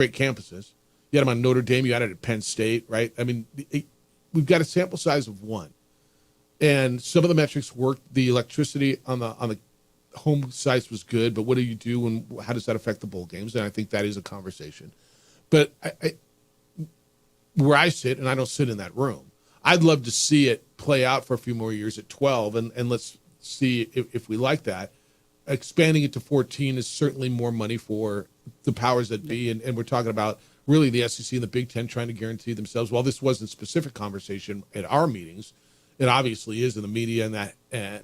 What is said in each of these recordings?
great campuses. You had them on Notre Dame. You had it at Penn State, right? I mean, we've got a sample size of one, and some of the metrics worked. The electricity on the home sites was good, but what do you do, and how does that affect the bowl games? And I think that is a conversation. But where I sit, and I don't sit in that room, I'd love to see it play out for a few more years at 12, and let's see if we like that. Expanding it to 14 is certainly more money for the powers that be, and we're talking about really the SEC and the Big Ten trying to guarantee themselves. While this wasn't a specific conversation at our meetings, it obviously is in the media, and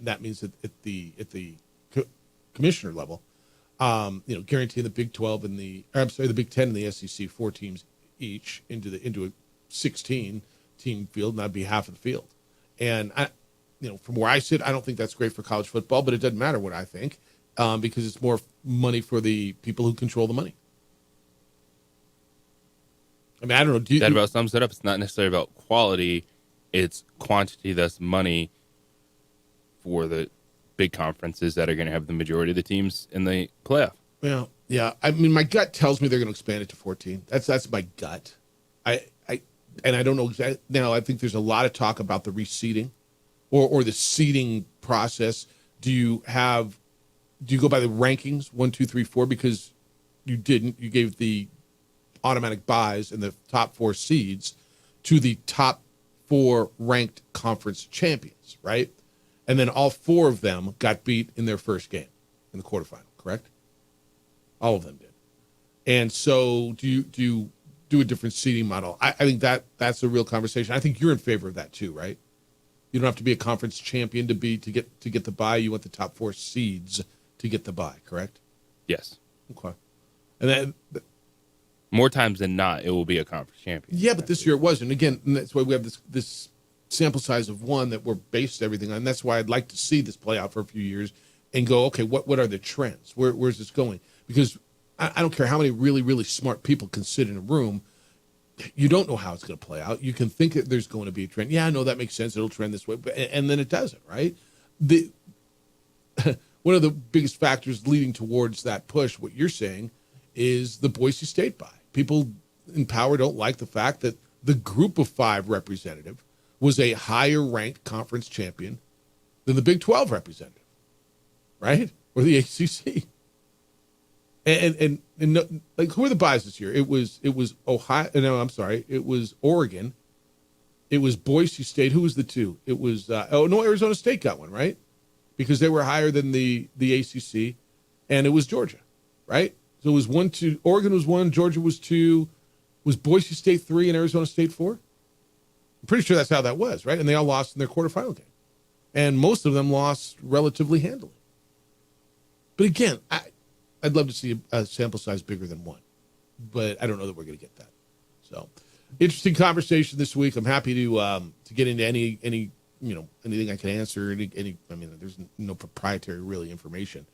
that means that at the commissioner level, guaranteeing the Big 12 and the Big 10 and the SEC 4 teams each into a 16 team field, and that'd be half of the field. And from where I sit, I don't think that's great for college football, but it doesn't matter what I think because it's more money for the people who control the money. I mean, I don't know. That about sums it up. It's not necessarily about quality; it's quantity. Thus, money for the big conferences that are going to have the majority of the teams in the playoff. Well, yeah. I mean, my gut tells me they're going to expand it to 14. That's my gut. And I don't know exactly. Now, I think there's a lot of talk about the reseeding or the seeding process. Do you go by the rankings 1, 2, 3, 4? Because you didn't. You gave the automatic buys and the top 4 seeds to the top 4 ranked conference champions, right? And then all 4 of them got beat in their first game in the quarterfinal, correct? All of them did. And so do you do a different seeding model? I think that's a real conversation. I think you're in favor of that too, right? You don't have to be a conference champion to get the bye. You want the top 4 seeds to get the bye, correct? Yes. Okay. And then more times than not, it will be a conference champion. Yeah, but this year it wasn't. Again, and that's why we have this sample size of 1 that we're based everything on. That's why I'd like to see this play out for a few years and go, okay, what are the trends? Where's this going? Because I don't care how many really, really smart people can sit in a room. You don't know how it's going to play out. You can think that there's going to be a trend. Yeah, no, that makes sense. It'll trend this way. And then it doesn't, right? One of the biggest factors leading towards that push, what you're saying, is the Boise State bye. People in power don't like the fact that the group of 5 representative was a higher ranked conference champion than the Big 12 representative, right? Or the ACC. And like, who are the buys this year? It was Ohio. No, I'm sorry. It was Oregon. It was Boise State. Who was the 2? It was Arizona State got one, right? Because they were higher than the ACC, and it was Georgia, right? So it was 1, 2. Oregon was 1. Georgia was 2. Was Boise State 3 and Arizona State 4? I'm pretty sure that's how that was, right? And they all lost in their quarterfinal game, and most of them lost relatively handily. But again, I'd love to see a sample size bigger than 1, but I don't know that we're going to get that. So, interesting conversation this week. I'm happy to get into any anything I can answer. Any I mean, there's no proprietary really information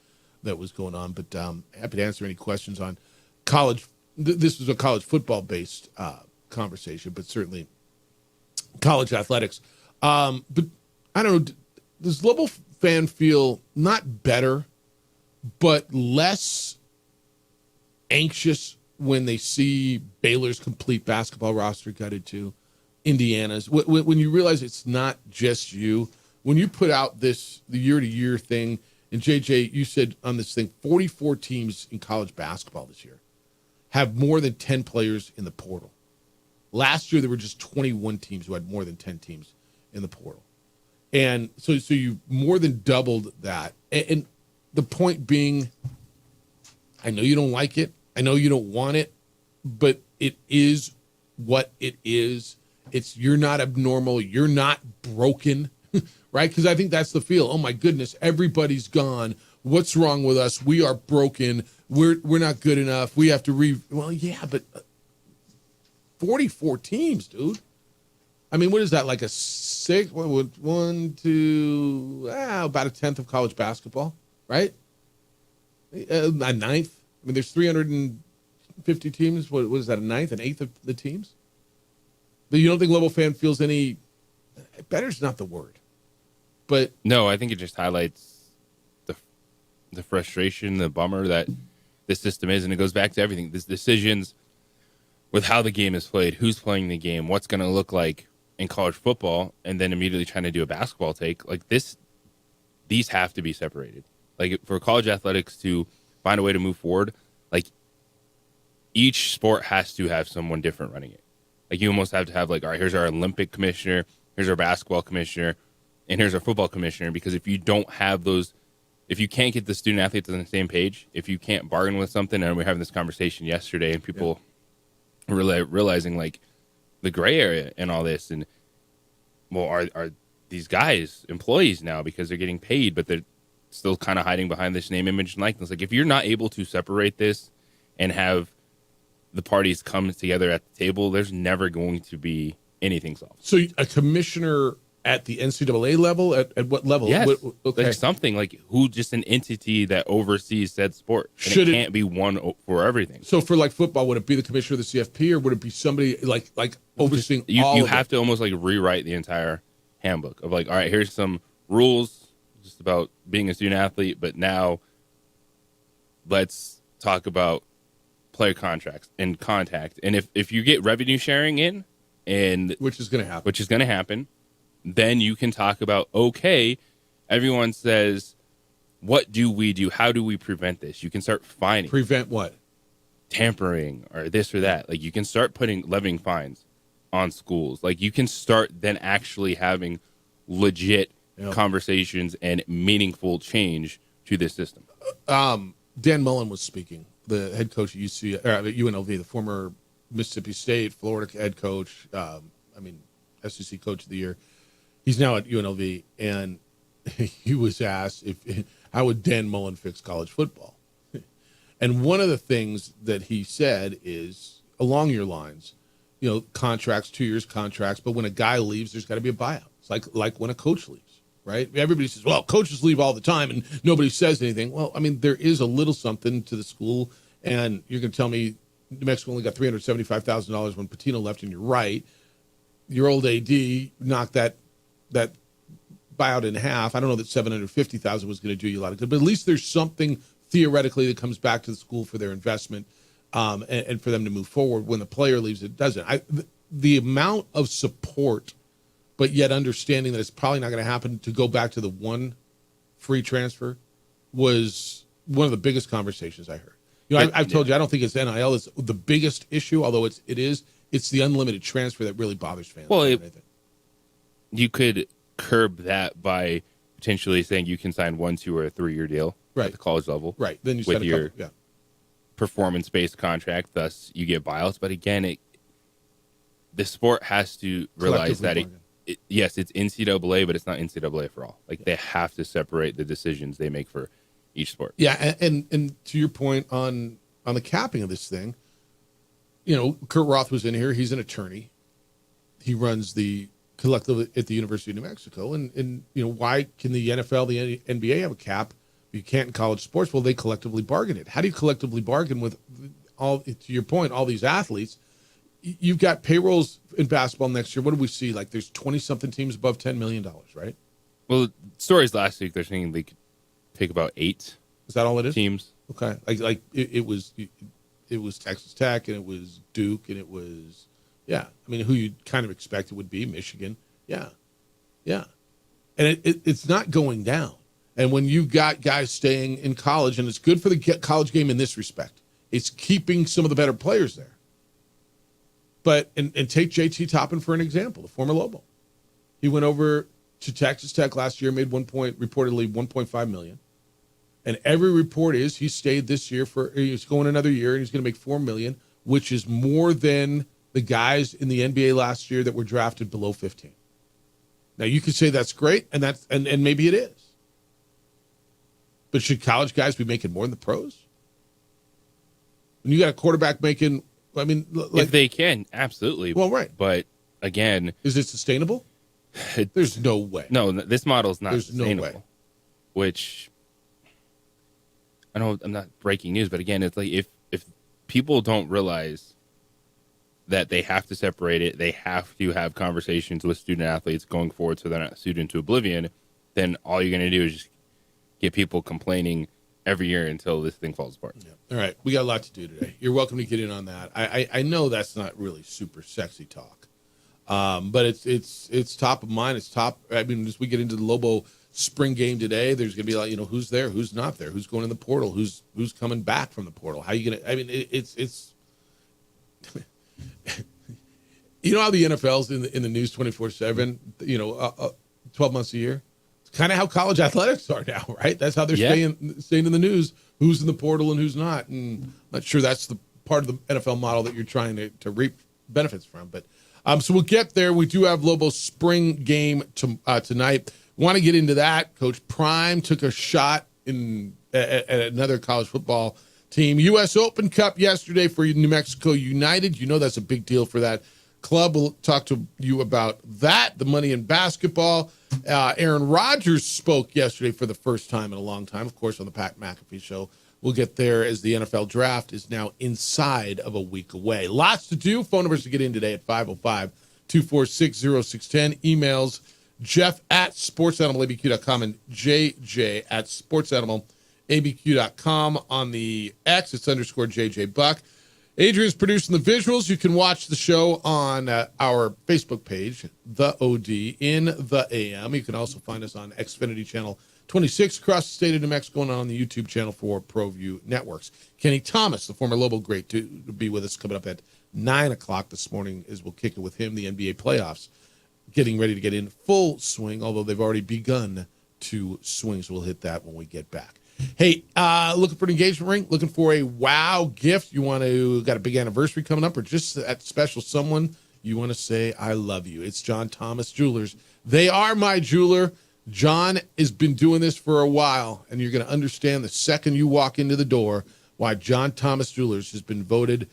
that was going on, but happy to answer any questions on college. This was a college football based conversation, but certainly college athletics. But I don't know. Does Global Fan feel not better, but less anxious when they see Baylor's complete basketball roster gutted to Indiana's? When you realize it's not just you, when you put out the year-to-year thing, and JJ, you said on this thing, 44 teams in college basketball this year have more than 10 players in the portal. Last year, there were just 21 teams who had more than 10 teams in the portal. And so you more than doubled that. And the point being, I know you don't like it. I know you don't want it, but it is what it is. You're not abnormal. You're not broken, right? Because I think that's the feel. Oh my goodness, everybody's gone. What's wrong with us? We are broken. We're not good enough. We have to well, yeah, but 44 teams, dude. I mean, what is that, like a 6? 1, 2, about a tenth of college basketball, right? A ninth. I mean, there's 350 teams. What is that, a ninth, an eighth of the teams? But you don't think Global Fan feels any better's not the word. But no, I think it just highlights the frustration, the bummer that this system is, and it goes back to everything. These decisions with how the game is played, who's playing the game, what's going to look like in college football, and then immediately trying to do a basketball take, like these have to be separated. Like for college athletics to find a way to move forward, like each sport has to have someone different running it. Like you almost have to have like, all right, here's our Olympic commissioner, here's our basketball commissioner, and here's our football commissioner. Because if you don't have those, if you can't get the student athletes on the same page, if you can't bargain with something, and we were having this conversation yesterday, and people really realizing like the gray area and all this, and well, are these guys employees now because they're getting paid, but they're still kind of hiding behind this name, image, and likeness. Like if you're not able to separate this and have the parties come together at the table, there's never going to be anything solved. So a commissioner at the NCAA level, at what level? Yes. Okay. Like something like who, just an entity that oversees said sport. And Should it it- can't be one for everything. So for like football, would it be the commissioner of the CFP, or would it be somebody like overseeing You all of have it? to almost like rewrite the entire handbook of like, all right, here's some rules just about being a student athlete, but now let's talk about player contracts and contact. And if you get revenue sharing in, and Which is going to happen. which is going to happen, then you can talk about, okay, everyone says, what do we do? How do we prevent this? You can start fining, Prevent what? tampering, or this or that. Like you can start levying fines on schools. Like you can start then actually having legit conversations and meaningful change to this system. Dan Mullen was speaking, the head coach at UNLV, the former Mississippi State, Florida head coach, SEC coach of the year. He's now at UNLV, and he was asked how would Dan Mullen fix college football? And one of the things that he said is along your lines, contracts, 2 years contracts, but when a guy leaves, there's got to be a buyout. It's like when a coach leaves, right? Everybody says, well, coaches leave all the time and nobody says anything. Well, I mean, there is a little something to the school, and you're going to tell me New Mexico only got $375,000 when Patino left, and you're right. Your old AD knocked that buyout in half. I don't know that $750,000 was going to do you a lot of good, but at least there's something theoretically that comes back to the school for their investment, and for them to move forward. When the player leaves, it doesn't. The amount of support, but yet understanding that it's probably not going to happen, to go back to the one free transfer was one of the biggest conversations I heard. I've told you I don't think it's NIL is the biggest issue, although it is. It's the unlimited transfer that really bothers fans. Well, you could curb that by potentially saying you can sign 1, 2, or a 3-year deal at the college level. Right. Then you with set your performance-based contract, thus you get buyouts. But again, the sport has to realize that yes, it's NCAA, but it's not NCAA for all. Like they have to separate the decisions they make for each sport. Yeah, and to your point on the capping of this thing, Kurt Roth was in here. He's an attorney. He runs the collective at the University of New Mexico. And why can the NFL, the NBA have a cap? You can't in college sports. Well, they collectively bargain it. How do you collectively bargain with all, to your point, all these athletes? You've got payrolls in basketball next year. What do we see? Like there's 20-something teams above $10 million, right? Well, stories last week, they're saying they could pick about 8. Is that all it is? Teams. Okay. It was Texas Tech, and it was Duke, and it was, who you'd kind of expect it would be, Michigan. Yeah. And it's not going down. And when you got guys staying in college, and it's good for the college game in this respect, it's keeping some of the better players there. But, and take JT Toppin for an example, the former Lobo. He went over to Texas Tech last year, made reportedly $1.5 million. And every report is he stayed this year he's going another year, and he's going to make $4 million, which is more than the guys in the NBA last year that were drafted below 15. Now you could say that's great, and and maybe it is. But should college guys be making more than the pros? When you got a quarterback making, if they can, absolutely. Well, right. But again, is it sustainable? There's no way. No, this model is not sustainable. No way. Which, I know I'm not breaking news, but again, it's like if people don't realize that they have to separate it, they have to have conversations with student athletes going forward so they're not sued into oblivion, then all you're going to do is just get people complaining every year until this thing falls apart. Yeah. All right, we got a lot to do today. You're welcome to get in on that. I know that's not really super sexy talk, but it's top of mind. It's top. I mean, as we get into the Lobo spring game today, there's going to be like, who's there, who's not there, who's going in the portal, who's coming back from the portal. How you going to? I mean, it's how the NFL's in the news 24/7. 12 months a year. It's kind of how college athletics are now, right? That's how they're staying in the news. Who's in the portal and who's not. And I'm not sure that's the part of the NFL model that you're trying to reap benefits from. But so we'll get there. We do have Lobo's spring game tonight. Want to get into that. Coach Prime took a shot at another college football team. U.S. Open Cup yesterday for New Mexico United. That's a big deal for that club. We'll talk to you about that, the money in basketball. Aaron Rodgers spoke yesterday for the first time in a long time, of course, on the Pat McAfee Show. We'll get there as the NFL draft is now inside of a week away. Lots to do. Phone numbers to get in today at 505-246-0610. Emails, Jeff@sportsanimалabq.com and JJ@sportsanimалabq.com. On the X, it's _JJ Buck. Adrian's producing the visuals. You can watch the show on our Facebook page, The OD in the AM. You can also find us on Xfinity Channel 26 across the state of New Mexico and on the YouTube channel for ProView Networks. Kenny Thomas, the former Lobo great, to be with us coming up at 9 o'clock this morning as we'll kick it with him. The NBA playoffs getting ready to get in full swing, although they've already begun to swing, so we'll hit that when we get back. Hey, looking for an engagement ring? Looking for a wow gift? got a big anniversary coming up, or just that special someone you want to say, I love you? It's John Thomas Jewelers. They are my jeweler. John has been doing this for a while, and you're going to understand the second you walk into the door why John Thomas Jewelers has been voted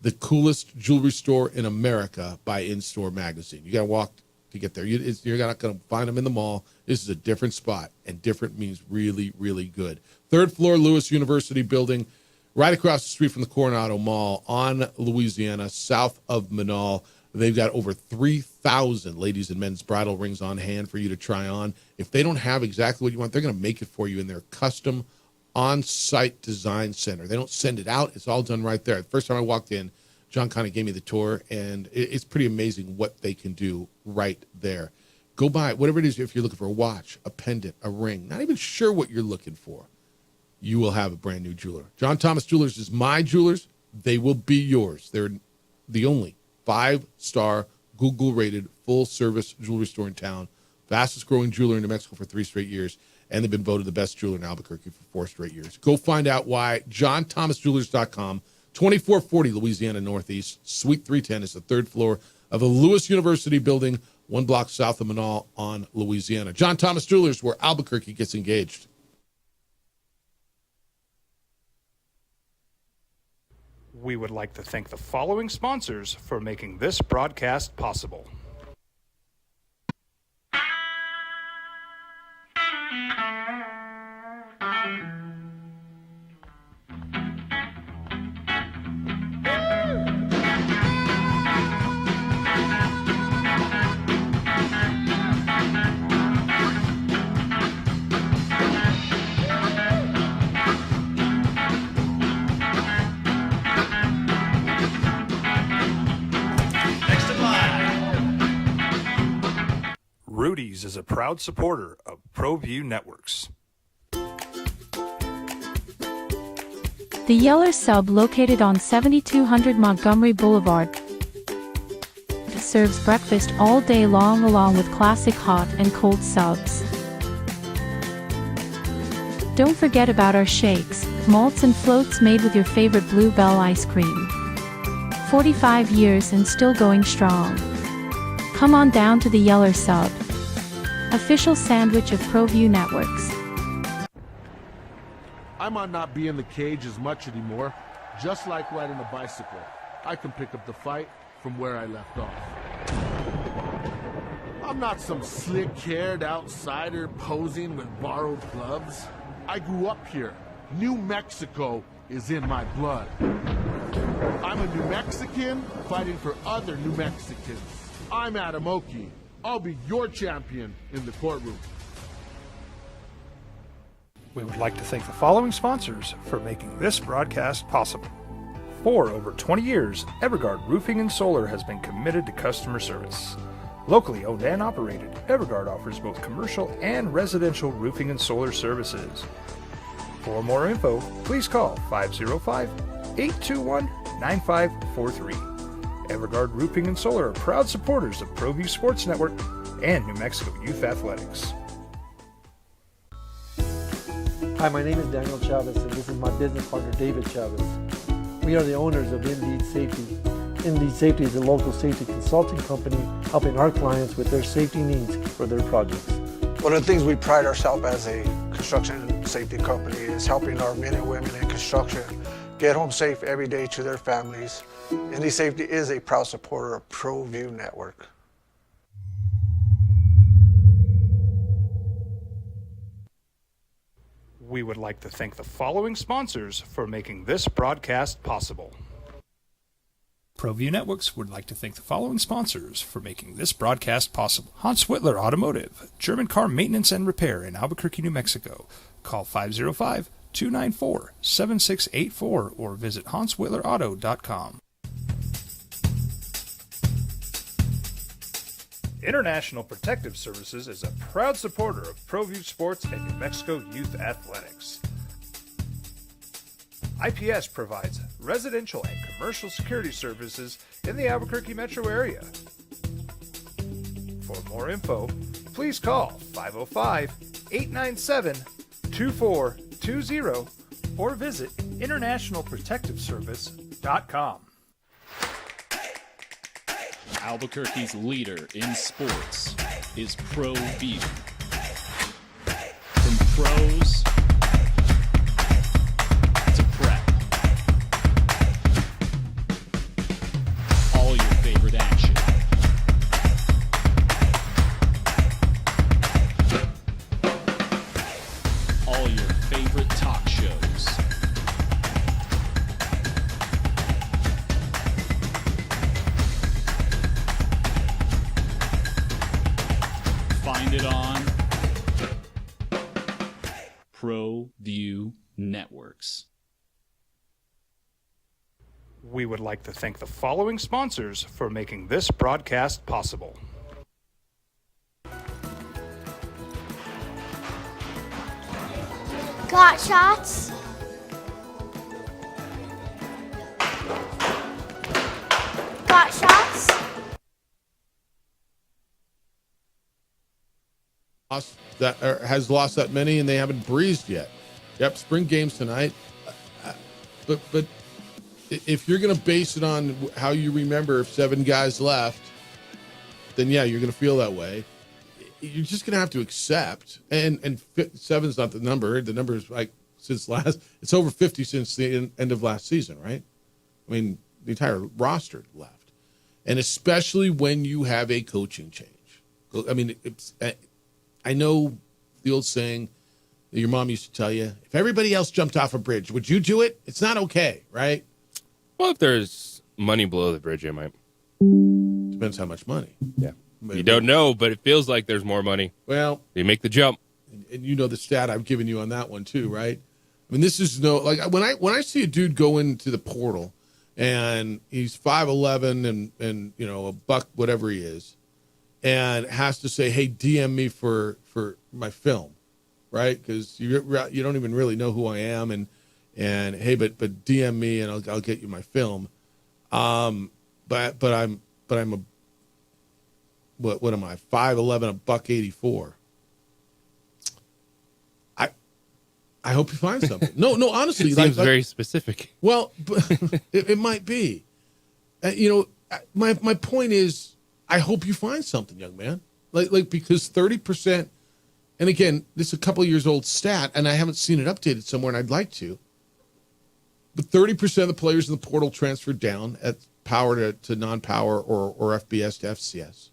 the coolest jewelry store in America by In-Store Magazine. You got to walk to get there. You're not going to find them in the mall. This is a different spot, and different means really, really good. 3rd floor, Lewis University building, right across the street from the Coronado Mall on Louisiana, south of Manal. They've got over 3,000 ladies and men's bridal rings on hand for you to try on. If they don't have exactly what you want, they're going to make it for you in their custom on-site design center. They don't send it out. It's all done right there. The first time I walked in, John kind of gave me the tour, and it's pretty amazing what they can do right there. Go buy it, whatever it is. If you're looking for a watch, a pendant, a ring, not even sure what you're looking for, you will have a brand new jeweler. John Thomas Jewelers is my jewelers. They will be yours. They're the only 5-star Google-rated full-service jewelry store in town, fastest-growing jeweler in New Mexico for 3 straight years, and they've been voted the best jeweler in Albuquerque for 4 straight years. Go find out why. JohnThomasJewelers.com. 2440 Louisiana Northeast, Suite 310 is the 3rd floor of the Lewis University building, 1 block south of Manal on Louisiana. John Thomas Jewelers, where Albuquerque gets engaged. We would like to thank the following sponsors for making this broadcast possible. Rudy's is a proud supporter of ProView Networks. The Yeller Sub, located on 7200 Montgomery Boulevard, serves breakfast all day long along with classic hot and cold subs. Don't forget about our shakes, malts and floats made with your favorite Bluebell ice cream. 45 years and still going strong. Come on down to the Yeller Sub, official sandwich of ProView Networks. I might not be in the cage as much anymore. Just like riding a bicycle, I can pick up the fight from where I left off. I'm not some slick-haired outsider posing with borrowed gloves. I grew up here. New Mexico is in my blood. I'm a New Mexican fighting for other New Mexicans. I'm Adam Oki. I'll be your champion in the courtroom. We would like to thank the following sponsors for making this broadcast possible. For over 20 years, Evergard Roofing and Solar has been committed to customer service. Locally owned and operated, Evergard offers both commercial and residential roofing and solar services. For more info, please call 505-821-9543. Evergard Roofing and Solar are proud supporters of ProView Sports Network and New Mexico Youth Athletics. Hi, my name is Daniel Chavez, and this is my business partner, David Chavez. We are the owners of Indeed Safety. Indeed Safety is a local safety consulting company helping our clients with their safety needs for their projects. One of the things we pride ourselves as a construction safety company is helping our men and women in construction get home safe every day to their families. Indeed Safety is a proud supporter of ProView Network. We would like to thank the following sponsors for making this broadcast possible. ProView Networks would like to thank the following sponsors for making this broadcast possible. Hans Whitler Automotive, German car maintenance and repair in Albuquerque, New Mexico. Call 505-294-7684 or visit hanswhitlerauto.com. International Protective Services is a proud supporter of ProView Sports and New Mexico Youth Athletics. IPS provides residential and commercial security services in the Albuquerque metro area. For more info, please call 505-897-2420 or visit internationalprotectiveservice.com. Albuquerque's leader in sports is ProView. From pros to prep, all your favorite action. All your favorite talk shows. Find it on ProView Networks. We would like to thank the following sponsors for making this broadcast possible. Got shots? Got shots? Has lost that many, and they haven't breezed yet. Yep, spring games tonight. But if you're going to base it on how you remember if 7 guys left, then yeah, you're going to feel that way. You're just going to have to accept. And 7's not the number. The number is like it's over 50 since the end of last season, right? I mean, the entire roster left, and especially when you have a coaching change. I mean, I know the old saying that your mom used to tell you, if everybody else jumped off a bridge, would you do it? It's not okay, right? Well, if there's money below the bridge, it might. Depends how much money. Yeah. You don't know, but it feels like there's more money. Well, you make the jump. And you know the stat I've given you on that one too, right? I mean, this is like when I see a dude go into the portal and he's 5'11" and you know, a buck whatever he is, and has to say, hey, DM me for my film, right? Because you don't even really know who I am, and hey, but DM me and I'll get you my film. But I'm a what am I? 5'11", a buck 84. I hope you find something. No, honestly, it seems very specific. Well, it might be. You know, my point is, I hope you find something, young man. Like because 30%, and again, this is a couple of years old stat, and I haven't seen it updated somewhere, and I'd like to. But 30% of the players in the portal transferred down at power to non-power or FBS to FCS.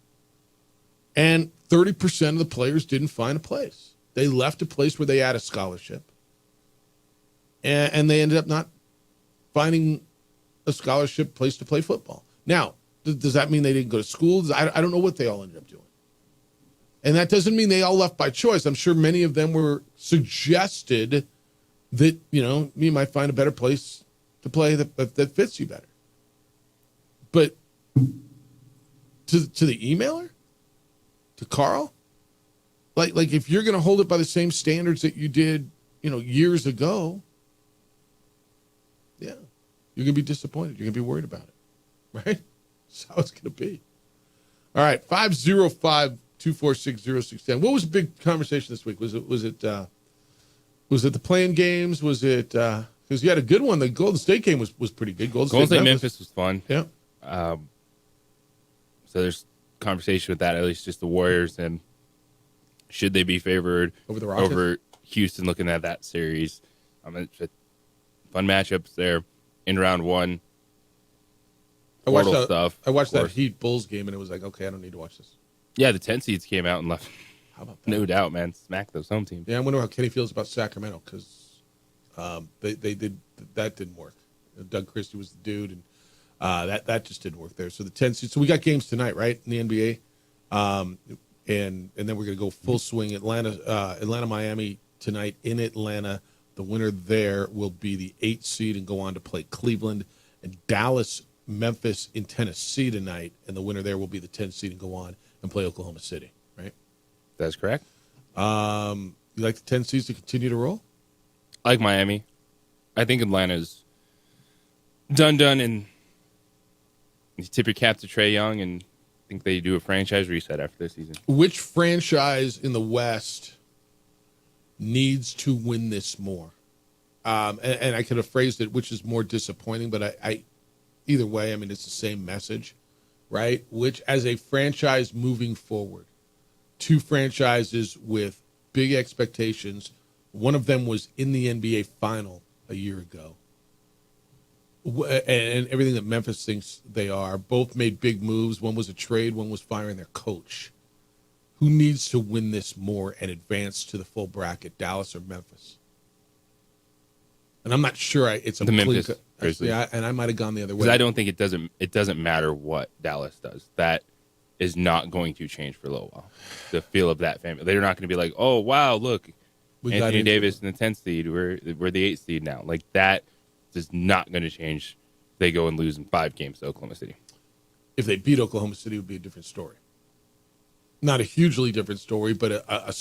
And 30% of the players didn't find a place. They left a place where they had a scholarship. And they ended up not finding a scholarship place to play football. Now, does that mean they didn't go to school? I don't know what they all ended up doing. And that doesn't mean they all left by choice. I'm sure many of them were suggested that, you might find a better place to play that fits you better. But to the emailer? To Carl? Like if you're going to hold it by the same standards that you did, years ago, yeah, you're going to be disappointed. You're going to be worried about it, right? That's how it's going to be. All right, 505-246-0610. What was the big conversation this week? Was it the playing games? Was it because you had a good one? The Golden State game was pretty good. Golden State Memphis was fun. Yeah. So there's conversation with that, at least just the Warriors, and should they be favored over the Rockets? Over Houston, looking at that series. Fun matchups there in round one. I watched that Heat Bulls game, and it was like, okay, I don't need to watch this. Yeah, the 10 seeds came out and left. How about that? No doubt, man. Smack those home teams. Yeah, I wonder how Kenny feels about Sacramento, because that didn't work. Doug Christie was the dude, and that just didn't work there. So the 10 seeds. So we got games tonight, right, in the NBA, and then we're gonna go full swing. Atlanta, Miami tonight in Atlanta. The winner there will be the 8th seed and go on to play Cleveland, and Dallas, Memphis in Tennessee tonight, and the winner there will be the 10th seed and go on and play Oklahoma City. Right? That's correct. You like the 10 seeds to continue to roll? I like Miami. I think Atlanta's done, and you tip your cap to Trae Young, and I think they do a franchise reset after this season. Which franchise in the West needs to win this more? And I could have phrased it, which is more disappointing, but I either way, I mean, it's the same message, right? Which, as a franchise moving forward, two franchises with big expectations. One of them was in the NBA final a year ago. And everything that Memphis thinks they are. Both made big moves. One was a trade. One was firing their coach. Who needs to win this more and advance to the full bracket, Dallas or Memphis? And I'm not sure it's a the Memphis Grizzlies. Yeah, and I might have gone the other way. Because I don't think it doesn't matter what Dallas does. That is not going to change for a little while. The feel of that family. They're not going to be like, oh, wow, look, Anthony Davis in the 10th seed. We're the 8th seed now. Like, that is not going to change. They go and lose in 5 games to Oklahoma City. If they beat Oklahoma City, it would be a different story. Not a hugely different story, but a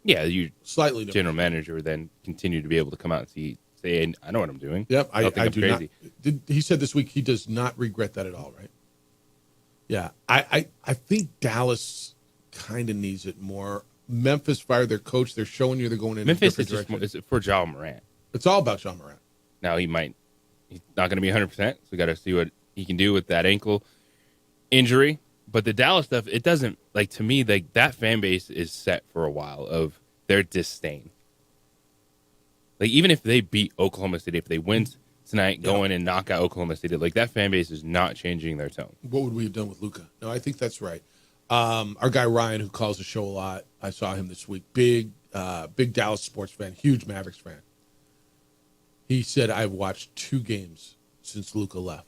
you slightly different. General manager would then continue to be able to come out and say, I know what I'm doing. Yep, I do crazy. Not. He said this week he does not regret that at all, right? Yeah, I think Dallas kind of needs it more. Memphis fired their coach. They're showing you they're going in Memphis a different direction. It's for Ja Morant. It's all about Ja Morant. Now he's not going to be 100%, so we got to see what he can do with that ankle injury. But the Dallas stuff, it doesn't, like, to me, like, that fan base is set for a while of their disdain. Like, even if they beat Oklahoma City, if they win tonight, go in and knock out Oklahoma City, like, that fan base is not changing their tone. What would we have done with Luka? No, I think that's right. Our guy Ryan, who calls the show a lot, I saw him this week. Big Dallas sports fan, huge Mavericks fan. He said, I've watched 2 games since Luka left.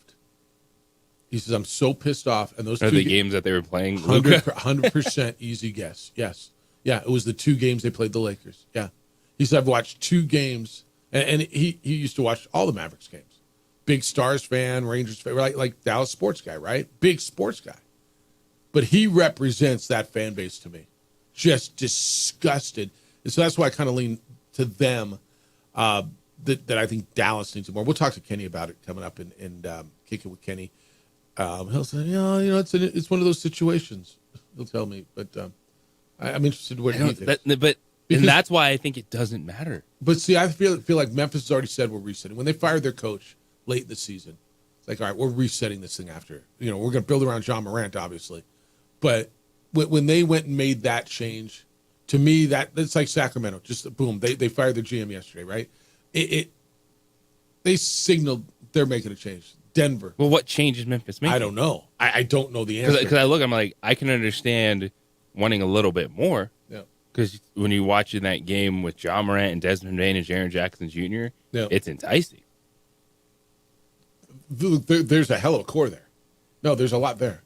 He says, I'm so pissed off. And those Are 2 the games that they were playing? 100% easy guess. Yes. Yeah, it was the 2 games they played the Lakers. Yeah. He said, I've watched 2 games. And he used to watch all the Mavericks games. Big Stars fan, Rangers fan, like Dallas sports guy, right? Big sports guy. But he represents that fan base to me. Just disgusted. And so that's why I kind of lean to them that I think Dallas needs it more. We'll talk to Kenny about it coming up and kick it with Kenny. He'll say, it's one of those situations. He'll tell me, but I'm interested in what he thinks. And that's why I think it doesn't matter. But see, I feel like Memphis has already said we're resetting. When they fired their coach late in the season, it's like, all right, we're resetting this thing after. We're going to build around Ja Morant, obviously. But when they went and made that change, to me, that's like Sacramento. Just boom, they fired their GM yesterday, right? They signaled they're making a change. Denver. Well, what change is Memphis making? I don't know. I don't know the answer. Because I'm like, I can understand wanting a little bit more. Yeah. Because when you watch in that game with Ja Morant and Desmond Bain and Jaren Jackson Jr., it's enticing. There's a hell of a core there. No, there's a lot there.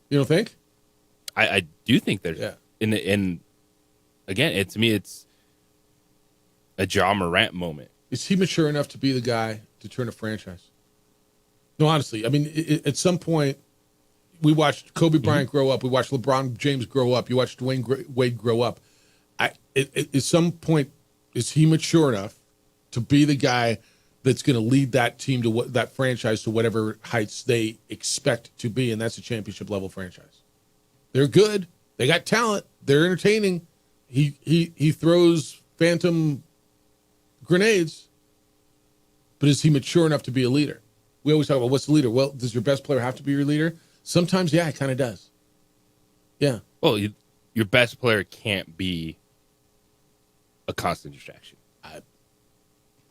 You don't think? I do think there's and again, to me, it's a Ja Morant moment. Is he mature enough to be the guy to turn a franchise? No, honestly, I mean, at some point, we watched Kobe Bryant grow up. We watched LeBron James grow up. You watched Dwayne Wade grow up. At some point, is he mature enough to be the guy that's going to lead that team to that franchise to whatever heights they expect to be, and that's a championship level franchise? They're good. They got talent. They're entertaining. He throws phantom grenades, but is he mature enough to be a leader? We always talk about what's the leader. Well, does your best player have to be your leader? Sometimes, yeah, it kind of does. Yeah. Well, your best player can't be a constant distraction.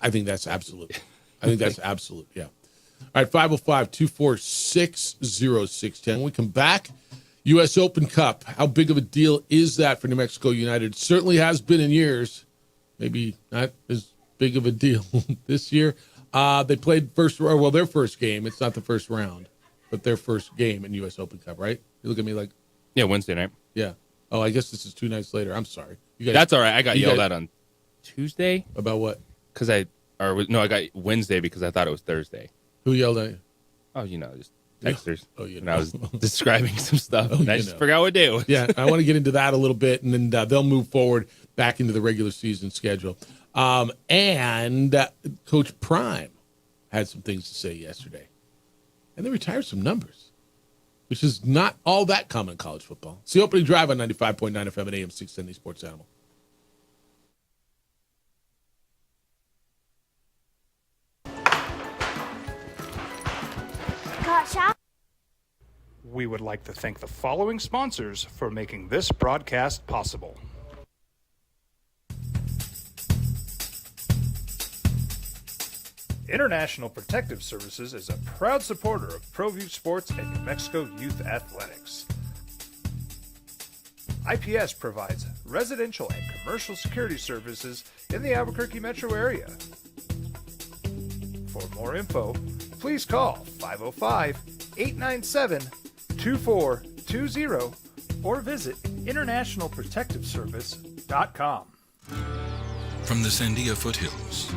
I think that's absolute. I think that's absolute. Yeah. All right, 505-246-0610. When we come back, U.S. Open Cup. How big of a deal is that for New Mexico United? It certainly has been in years. Maybe not as big of a deal this year. They played their first game. It's not the first round, but their first game in U.S. Open Cup, right? You look at me like... Yeah, Wednesday night. Yeah. Oh, I guess this is 2 nights later. I'm sorry. You guys, that's all right. I got yelled at on Tuesday. About what? Because I got Wednesday because I thought it was Thursday. Who yelled at you? Oh, just texters. Oh, you know. And I was describing some stuff, and I just forgot what day it was. Yeah, I want to get into that a little bit, and then they'll move forward back into the regular season schedule. And Coach Prime had some things to say yesterday. And they retired some numbers, which is not all that common in college football. It's the opening drive on 95.9 FM and AM 670 Sports Animal. Gotcha. We would like to thank the following sponsors for making this broadcast possible. International Protective Services is a proud supporter of ProView Sports and New Mexico Youth Athletics. IPS provides residential and commercial security services in the Albuquerque metro area. For more info, please call 505-897-2420 or visit internationalprotectiveservice.com. From the Sandia foothills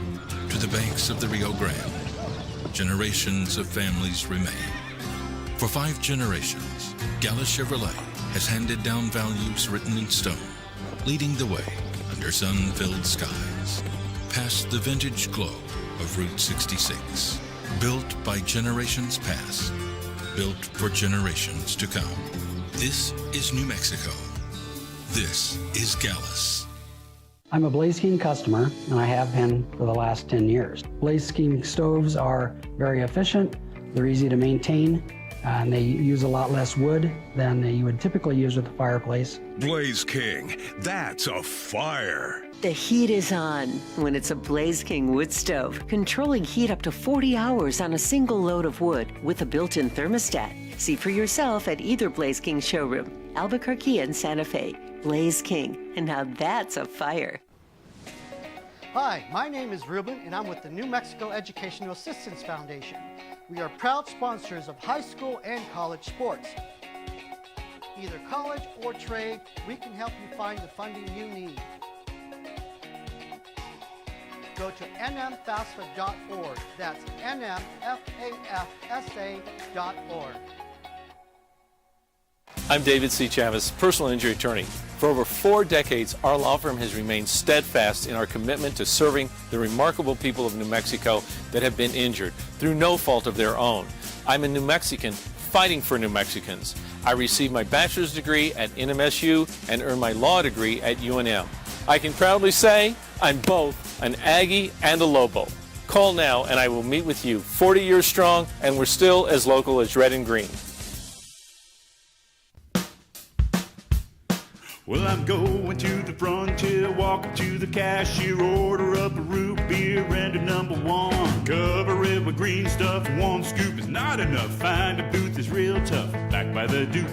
to the banks of the Rio Grande, generations of families remain. For 5 generations, Gallus Chevrolet has handed down values written in stone, leading the way under sun-filled skies, past the vintage glow of Route 66. Built by generations past, built for generations to come. This is New Mexico. This is Gallus. I'm a Blaze King customer, and I have been for the last 10 years. Blaze King stoves are very efficient, they're easy to maintain, and they use a lot less wood than you would typically use with a fireplace. Blaze King, that's a fire. The heat is on when it's a Blaze King wood stove, controlling heat up to 40 hours on a single load of wood with a built-in thermostat. See for yourself at either Blaze King showroom, Albuquerque and Santa Fe. Blaze King, and now that's a fire. Hi, my name is Ruben, and I'm with the New Mexico Educational Assistance Foundation. We are proud sponsors of high school and college sports. Either college or trade, we can help you find the funding you need. Go to nmfafsa.org. That's nmfafsa.org. I'm David C. Chavez, personal injury attorney. For over 4 decades, our law firm has remained steadfast in our commitment to serving the remarkable people of New Mexico that have been injured through no fault of their own. I'm a New Mexican fighting for New Mexicans. I received my bachelor's degree at NMSU and earned my law degree at UNM. I can proudly say I'm both an Aggie and a Lobo. Call now and I will meet with you. 40 years strong, and we're still as local as red and green. Well, I'm going to the frontier, walking to the cashier, order up a root beer and a number 1. Cover it with green stuff, 1 scoop is not enough. Find a booth is real tough, back by the Duke.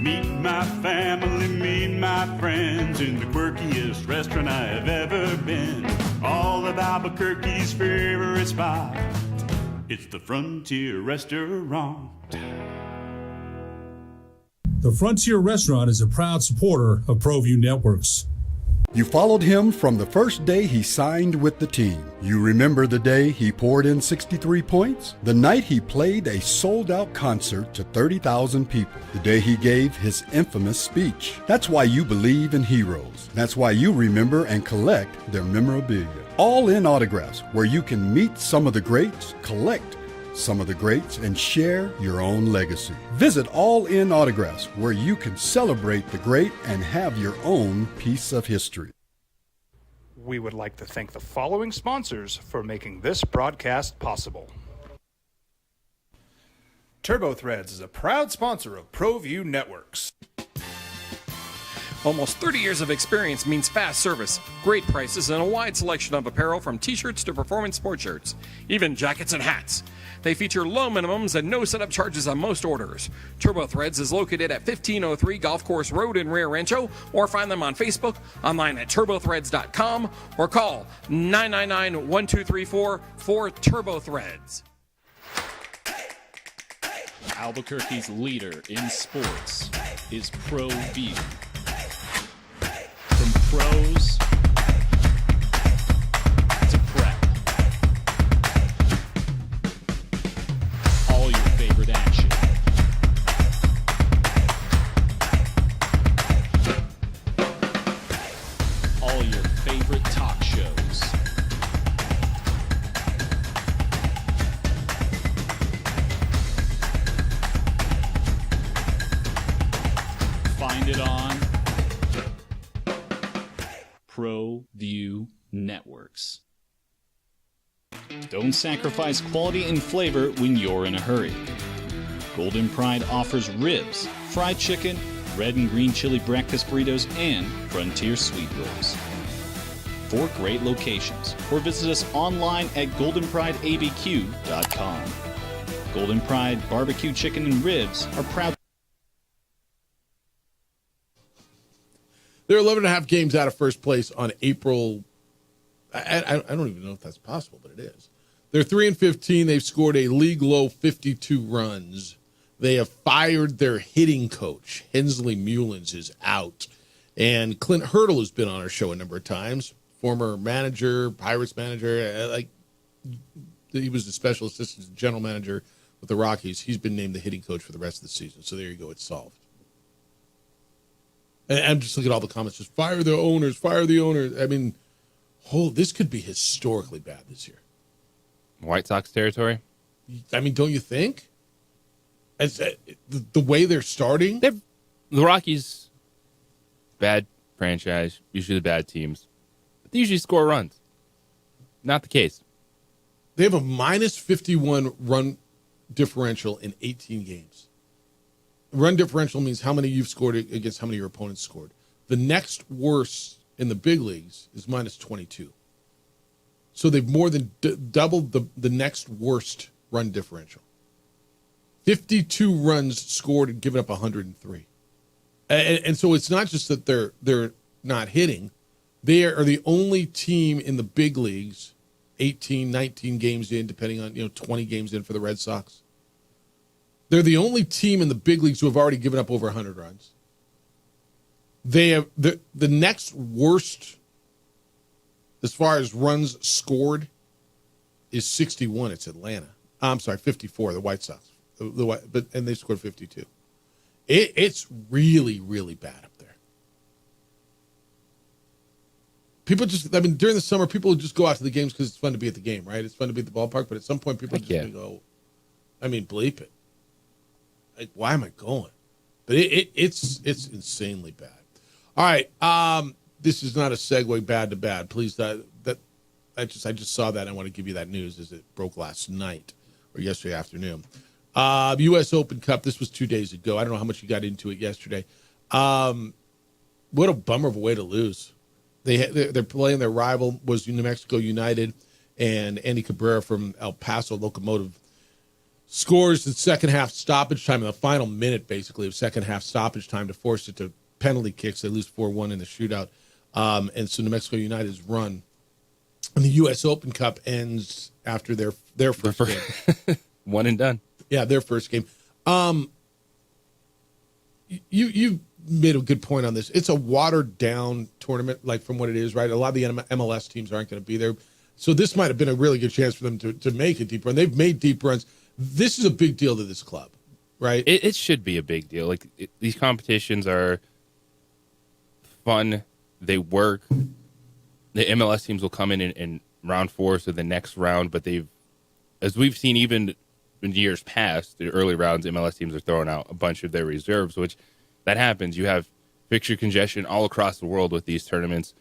Meet my family, meet my friends in the quirkiest restaurant I have ever been. All of Albuquerque's favorite spot, it's the Frontier Restaurant. The Frontier Restaurant is a proud supporter of ProView Networks. You followed him from the first day he signed with the team. You remember the day he poured in 63 points? The night he played a sold-out concert to 30,000 people. The day he gave his infamous speech. That's why you believe in heroes. That's why you remember and collect their memorabilia. All in Autographs, where you can meet some of the greats, collect some of the greats, and share your own legacy. Visit All In Autographs, where you can celebrate the great and have your own piece of history. We would like to thank the following sponsors for making this broadcast possible. TurboThreads is a proud sponsor of ProView Networks. Almost 30 years of experience means fast service, great prices, and a wide selection of apparel from t-shirts to performance sport shirts, even jackets and hats. They feature low minimums and no setup charges on most orders. TurboThreads is located at 1503 Golf Course Road in Rio Rancho, or find them on Facebook, online at turbothreads.com, or call 999-1234 for TurboThreads. Albuquerque's leader in sports is ProView. From pros to prep, all your favorite action. All your favorite talk shows. Find it on ProView Networks. Don't sacrifice quality and flavor when you're in a hurry. Golden Pride offers ribs, fried chicken, red and green chili breakfast burritos, and Frontier sweet rolls. 4 great locations, or visit us online at goldenprideabq.com. Golden Pride barbecue chicken and ribs are proud. They're 11 and a half games out of first place on April. I don't even know if that's possible, but it is. They're 3-15. They've scored a league low 52 runs. They have fired their hitting coach. Hensley Mullins is out. And Clint Hurdle has been on our show a number of times. Former manager, Pirates manager. He was the special assistant general manager with the Rockies. He's been named the hitting coach for the rest of the season. So there you go. It's solved. And I'm just looking at all the comments. Just fire the owners, fire the owners. I mean, this could be historically bad this year. White Sox territory? I mean, don't you think? As the way they're starting? The Rockies, bad franchise, usually the bad teams. But they usually score runs. Not the case. They have a minus 51 run differential in 18 games. Run differential means how many you've scored against how many your opponents scored. The next worst in the big leagues is minus 22. So they've more than doubled the next worst run differential. 52 runs scored and given up 103. And so it's not just that they're not hitting. They are the only team in the big leagues, 18, 19 games in, depending on 20 games in for the Red Sox. They're the only team in the big leagues who have already given up over 100 runs. They have the next worst as far as runs scored is 61. It's Atlanta. I'm sorry, 54. The White Sox. And they scored 52. It's really, really bad up there. People during the summer, people just go out to the games because it's fun to be at the game, right? It's fun to be at the ballpark, but at some point, people go, bleep it. Like, why am I going? But it's insanely bad. All right, this is not a segue bad to bad. Please, I just saw that. I want to give you that news as it broke last night or yesterday afternoon. U.S. Open Cup. This was 2 days ago. I don't know how much you got into it yesterday. What a bummer of a way to lose. They're playing their rival was New Mexico United, and Andy Cabrera from El Paso Locomotive scores the second half stoppage time in the final minute, basically, of second half stoppage time to force it to penalty kicks. They lose 4-1 in the shootout. And so New Mexico United's run in the U.S. Open Cup ends after their first game. One and done. Yeah, their first game. you made a good point on this. It's a watered down tournament, like from what it is, right? A lot of the MLS teams aren't going to be there. So this might have been a really good chance for them to make a deep run. They've made deep runs. This is a big deal to this club, right? It should be a big deal. Like these competitions are fun. They work. The MLS teams will come in round 4, so the next round. But as we've seen, even in years past, the early rounds, MLS teams are throwing out a bunch of their reserves, which that happens. You have fixture congestion all across the world with these tournaments,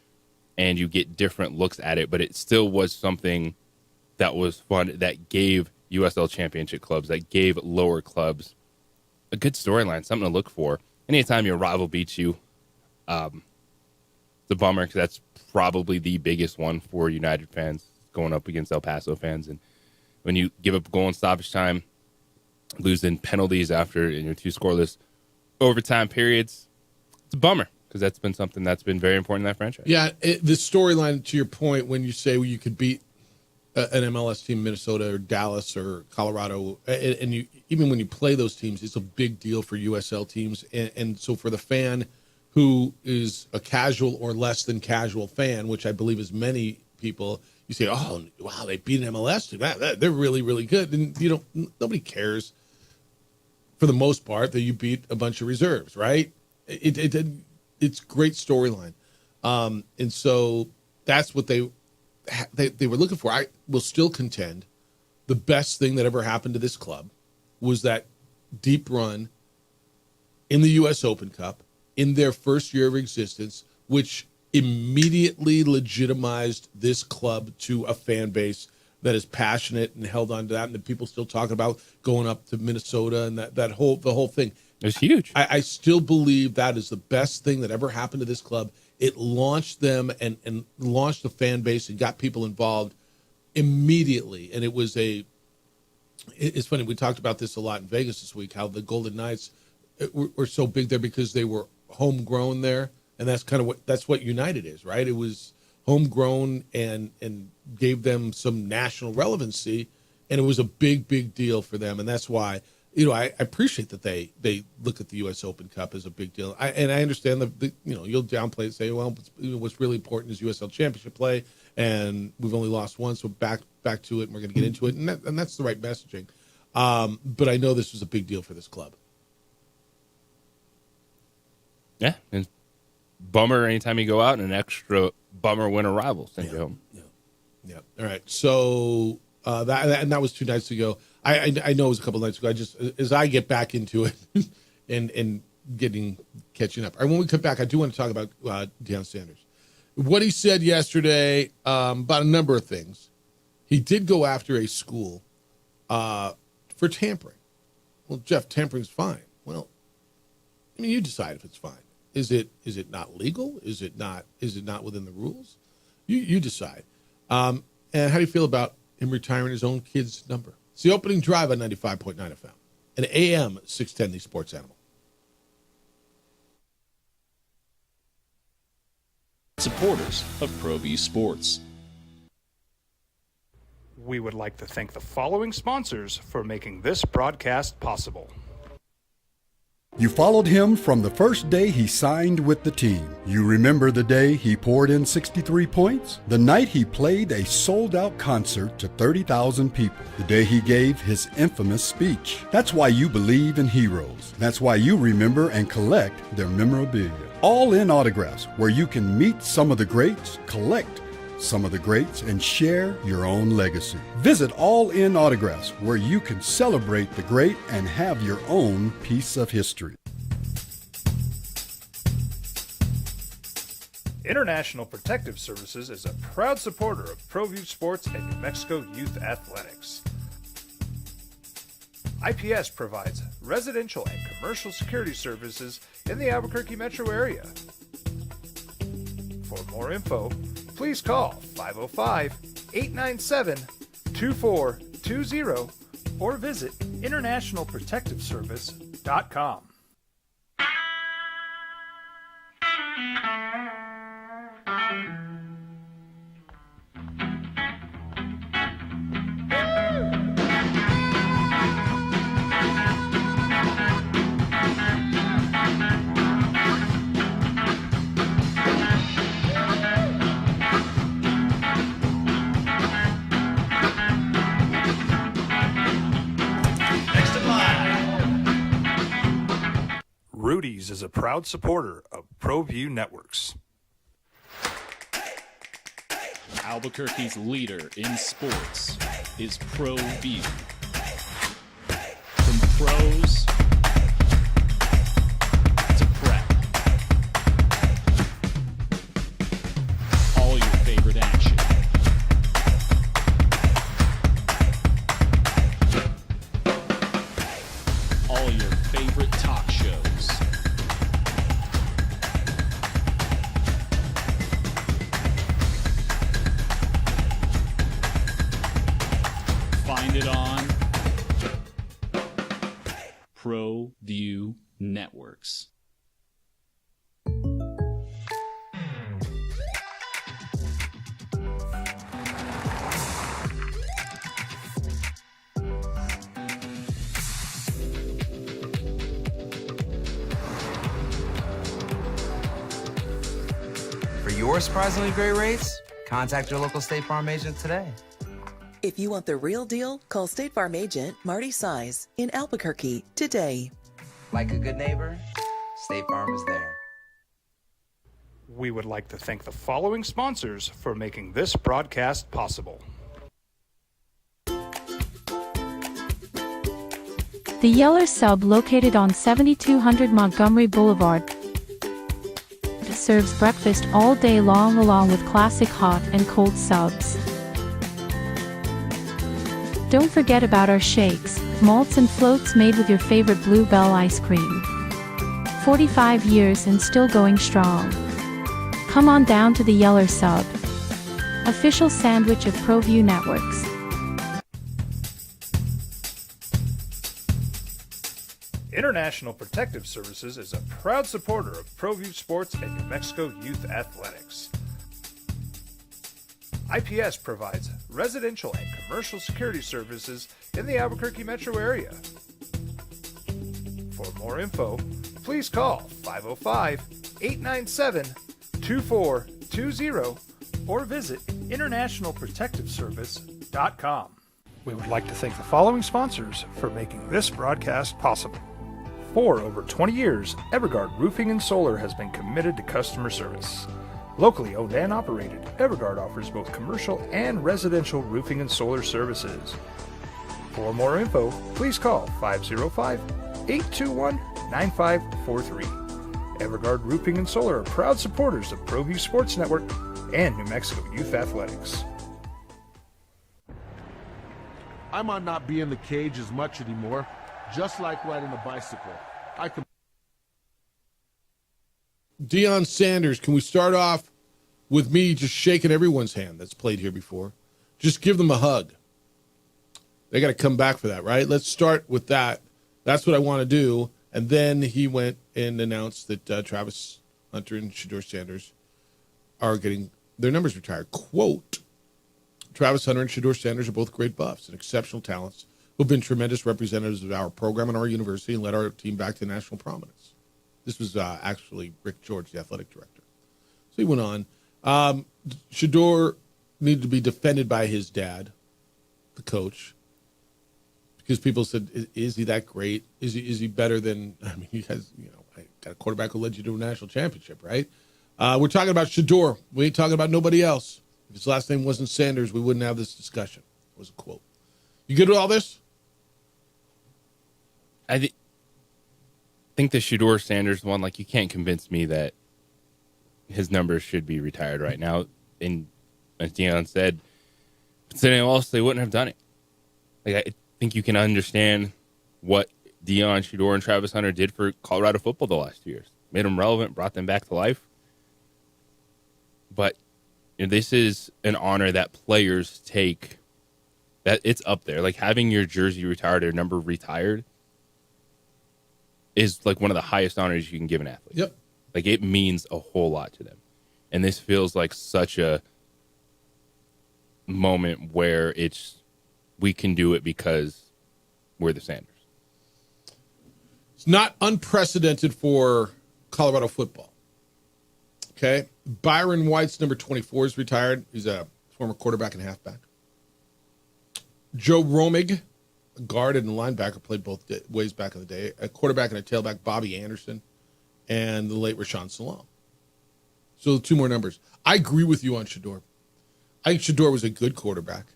and you get different looks at it. But it still was something that was fun, that gave USL Championship clubs, that gave lower clubs a good storyline, something to look for. Anytime your rival beats you, it's a bummer because that's probably the biggest one for United fans going up against El Paso fans. And when you give up a goal in stoppage time, losing penalties after 2 scoreless overtime periods, it's a bummer because that's been something that's been very important in that franchise. Yeah, the storyline, to your point, when you say you could beat an MLS team, Minnesota or Dallas or Colorado, and you even when you play those teams, it's a big deal for USL teams. And so for the fan who is a casual or less than casual fan, which I believe is many people, you say, oh, wow, they beat an MLS team. They're really, really good. And nobody cares for the most part that you beat a bunch of reserves, right? It's great storyline. And so that's what they were looking for. I will still contend the best thing that ever happened to this club was that deep run in the U.S. Open Cup in their first year of existence, which immediately legitimized this club to a fan base that is passionate and held on to that, and the people still talking about going up to Minnesota and the whole thing. It's huge. I still believe that is the best thing that ever happened to this club. It launched them and launched the fan base and got people involved immediately. And it's funny, we talked about this a lot in Vegas this week, how the Golden Knights were so big there because they were homegrown there. And that's what United is, right? It was homegrown and gave them some national relevancy. And it was a big, big deal for them. And that's why, I appreciate that they look at the U.S. Open Cup as a big deal. I understand you'll downplay it and say, well, what's really important is USL Championship play, and we've only lost one, so back to it, and we're going to get into it, and that's the right messaging. But I know this was a big deal for this club. Yeah, and bummer anytime you go out, and an extra bummer when a rival sends you home. Yeah. All right. So that was 2 nights ago. I know it was a couple nights ago. As I get back into it and catching up. All right, when we come back, I do want to talk about Deion Sanders. What he said yesterday about a number of things. He did go after a school for tampering. Well, Jeff, tampering's fine. Well, I mean, you decide if it's fine. Is it not legal? Is it not within the rules? You decide. And how do you feel about him retiring his own kid's number? It's the opening drive on 95.9 FM. An AM 610, the Sports Animal. Supporters of ProView Sports. We would like to thank the following sponsors for making this broadcast possible. You followed him from the first day he signed with the team. You remember the day he poured in 63 points? The night he played a sold-out concert to 30,000 people. The day he gave his infamous speech. That's why you believe in heroes. That's why you remember and collect their memorabilia. All in Autographs, where you can meet some of the greats, collect some of the greats, and share your own legacy. Visit All In Autographs, where you can celebrate the great and have your own piece of history. International Protective Services is a proud supporter of ProView Sports and New Mexico Youth Athletics. IPS provides residential and commercial security services in the Albuquerque metro area. For more info, please call 505-897-2420 or visit internationalprotectiveservice.com. Rudy's is a proud supporter of ProView Networks. Albuquerque's leader in sports is ProView. From pros to prep. All your favorite action. All your favorite talk shows. Find it on ProView Networks. For your surprisingly great rates, contact your local State Farm agent today. If you want the real deal, call State Farm agent Marty Size in Albuquerque today. Like a good neighbor, State Farm is there. We would like to thank the following sponsors for making this broadcast possible. The Yeller Sub, located on 7200 Montgomery Boulevard, serves breakfast all day long along with classic hot and cold subs. Don't forget about our shakes, malts and floats made with your favorite Blue Bell ice cream. 45 years and still going strong. Come on down to the Yeller Sub, official sandwich of ProView Networks. International Protective Services is a proud supporter of ProView Sports and New Mexico Youth Athletics. IPS provides residential and commercial security services in the Albuquerque metro area. For more info, please call 505-897-2420 or visit internationalprotectiveservice.com. We would like to thank the following sponsors for making this broadcast possible. For over 20 years, Evergard Roofing and Solar has been committed to customer service. Locally owned and operated, Evergard offers both commercial and residential roofing and solar services. For more info, please call 505-821-9543. Evergard Roofing and Solar are proud supporters of ProView Sports Network and New Mexico Youth Athletics. I might not be in the cage as much anymore, just like riding a bicycle. I can. Deion Sanders, can we start off with me just shaking everyone's hand that's played here before? Just give them a hug. They got to come back for that, right? Let's start with that. That's what I want to do. And then he went and announced that Travis Hunter and Shedeur Sanders are getting their numbers retired. Quote, Travis Hunter and Shedeur Sanders are both great buffs and exceptional talents who have been tremendous representatives of our program and our university and led our team back to national prominence. This was actually Rick George, the athletic director. So he went on. Shedeur needed to be defended by his dad, the coach, because people said, "Is he that great? Is he better than?" I mean, he has, got a quarterback who led you to a national championship, right? We're talking about Shedeur. We ain't talking about nobody else. If his last name wasn't Sanders, we wouldn't have this discussion. It was a quote. You good with all this? I think the Shedeur Sanders one, like, you can't convince me that his numbers should be retired right now. And as Deion said, if it's anyone else, they wouldn't have done it. Like, I think you can understand what Deion, Shedeur, and Travis Hunter did for Colorado football the last 2 years. Made them relevant, brought them back to life. But this is an honor that players take. That it's up there. Like, having your jersey retired or number retired is like one of the highest honors you can give an athlete. Yep. Like, it means a whole lot to them. And this feels like such a moment where we can do it because we're the Sanders. It's not unprecedented for Colorado football. Okay. Byron White's number 24 is retired. He's a former quarterback and halfback. Joe Romig, a guard and a linebacker, played both ways back in the day. A quarterback and a tailback, Bobby Anderson, and the late Rashawn Salam. So 2 more numbers. I agree with you on Shedeur. I think Shedeur was a good quarterback.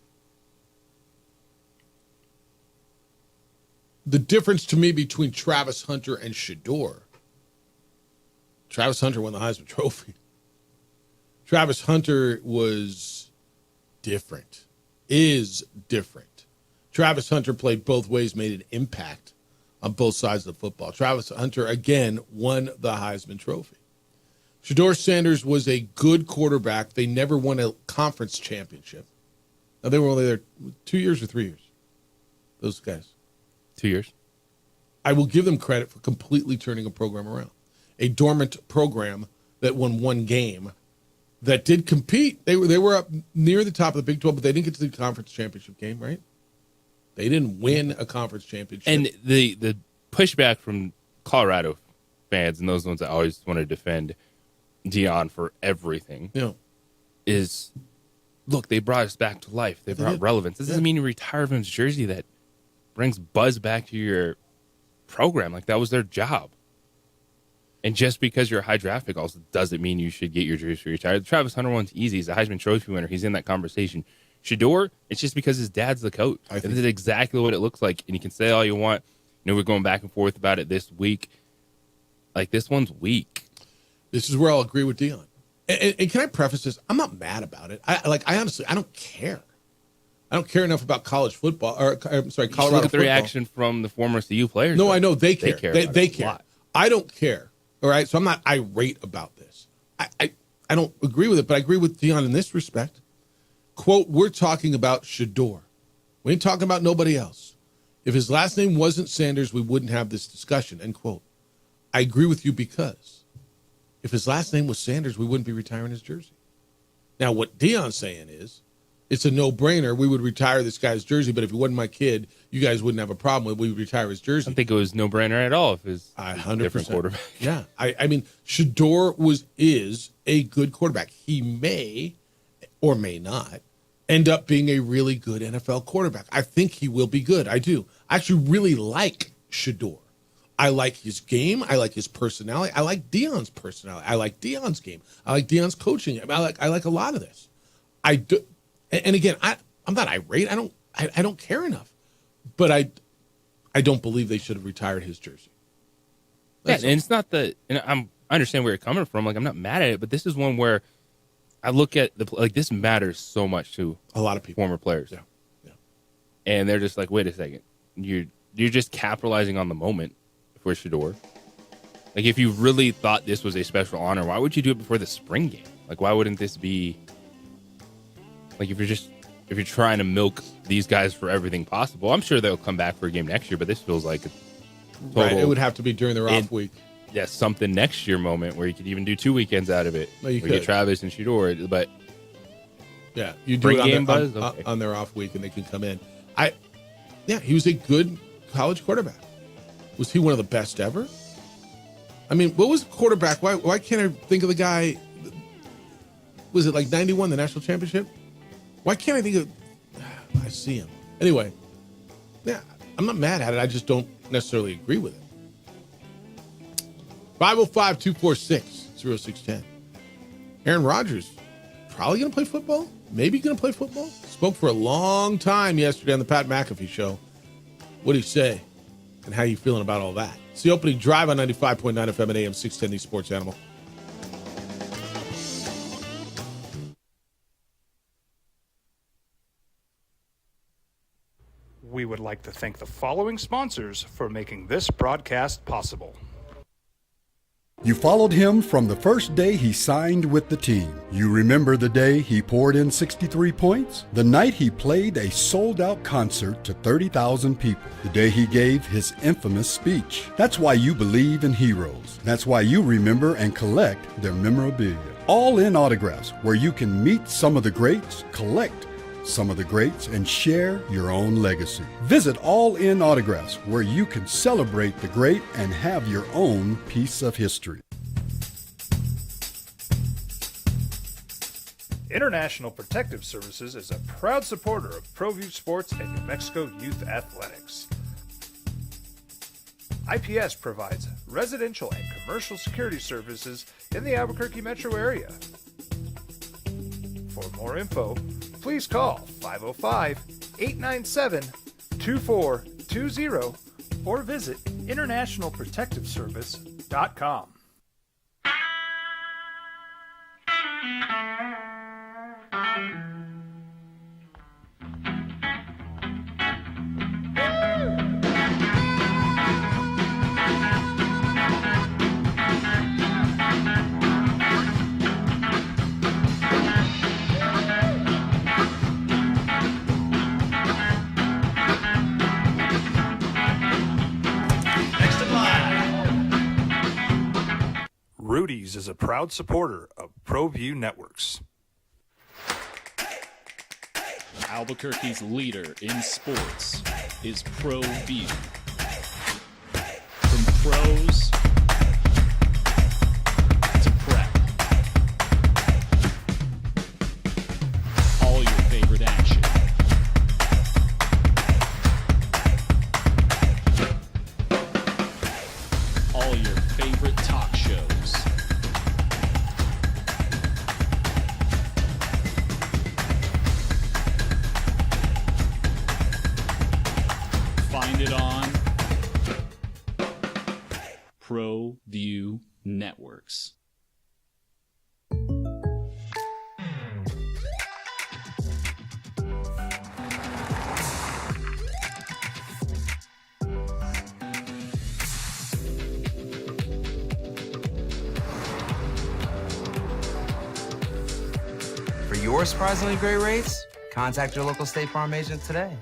The difference to me between Travis Hunter and Shedeur, Travis Hunter won the Heisman Trophy. Travis Hunter was different, is different. Travis Hunter played both ways, made an impact on both sides of the football. Travis Hunter, again, won the Heisman Trophy. Shedeur Sanders was a good quarterback. They never won a conference championship. Now, they were only there 2 years or 3 years, those guys. 2 years. I will give them credit for completely turning a program around. A dormant program that won 1 game that did compete. They were up near the top of the Big 12, but they didn't get to the conference championship game, right? They didn't win a conference championship. And the pushback from Colorado fans and those ones that always want to defend Deion for everything is, look, they brought us back to life. They brought relevance. This doesn't mean you retire from his jersey. That brings buzz back to your program. Like, that was their job. And just because you're a high draft pick also doesn't mean you should get your jersey retired. The Travis Hunter one's easy. He's a Heisman Trophy winner. He's in that conversation. Shedeur, it's just because his dad's the coach. This is exactly what it looks like. And you can say all you want. You know, we're going back and forth about it this week. Like, this one's weak. This is where I'll agree with Deion. And can I preface this? I'm not mad about it. I honestly, I don't care. I don't care enough about college football, Colorado look at the reaction from the former CU players. No, I know they care. They care. A lot. I don't care. All right, so I'm not irate about this. I don't agree with it, but I agree with Deion in this respect. Quote, we're talking about Shedeur. We ain't talking about nobody else. If his last name wasn't Sanders, we wouldn't have this discussion, end quote. I agree with you because if his last name was Sanders, we wouldn't be retiring his jersey. Now, what Deion's saying is, it's a no-brainer. We would retire this guy's jersey, but if he wasn't my kid, you guys wouldn't have a problem with it. We would retire his jersey. I don't think it was no-brainer at all if it's a different quarterback. Yeah. I mean, Shedeur is a good quarterback. He may or may not end up being a really good NFL quarterback. I think he will be good. I do. I actually really like Shedeur. I like his game. I like his personality. I like Deion's personality. I like Deion's game. I like Deion's coaching. I like a lot of this. I do. And again, I'm not irate. I don't care enough, but I don't believe they should have retired his jersey. And it's not I understand where you're coming from. Like, I'm not mad at it, but this is one where I look at this matters so much to a lot of people, former players. Yeah. And they're just like, wait a second, you're just capitalizing on the moment for Shedeur. Like, if you really thought this was a special honor, why would you do it before the spring game? Like, why wouldn't this be? Like, if you're trying to milk these guys for everything possible, I'm sure they'll come back for a game next year, but this feels like a total, right, it would have to be during their off week. Yeah, something next year moment where you could even do 2 weekends out of it. No, you could get Travis and Shedeur, but yeah, you do it on their off week and they can come in. He was a good college quarterback. Was he one of the best ever? I mean, what was the quarterback? Why can't I think of the guy? Was it like 91, the national championship? Why can't I think of? I see him. Anyway, yeah, I'm not mad at it. I just don't necessarily agree with it. 505-246-0610. Aaron Rodgers, probably going to play football? Maybe going to play football? Spoke for a long time yesterday on the Pat McAfee show. What did he say? And how you feeling about all that? It's the opening drive on 95.9 FM and AM 610, the Sports Animal. We would like to thank the following sponsors for making this broadcast possible. You followed him from the first day he signed with the team. You remember the day he poured in 63 points? The night he played a sold-out concert to 30,000 people. The day he gave his infamous speech. That's why you believe in heroes. That's why you remember and collect their memorabilia. All in Autographs, where you can meet some of the greats, collect some of the greats, and share your own legacy. Visit All In Autographs, where you can celebrate the great and have your own piece of history. International Protective Services is a proud supporter of ProView Sports and New Mexico Youth Athletics. IPS provides residential and commercial security services in the Albuquerque metro area. For more info, please call 505-897-2420 or visit internationalprotectiveservice.com. Rudy's is a proud supporter of ProView Networks. Albuquerque's leader in sports is ProView. From pros to prep, all your favorite action. All your favorite talk shows. Find it on ProView Networks. For your surprisingly great rates, contact your local State Farm agent today.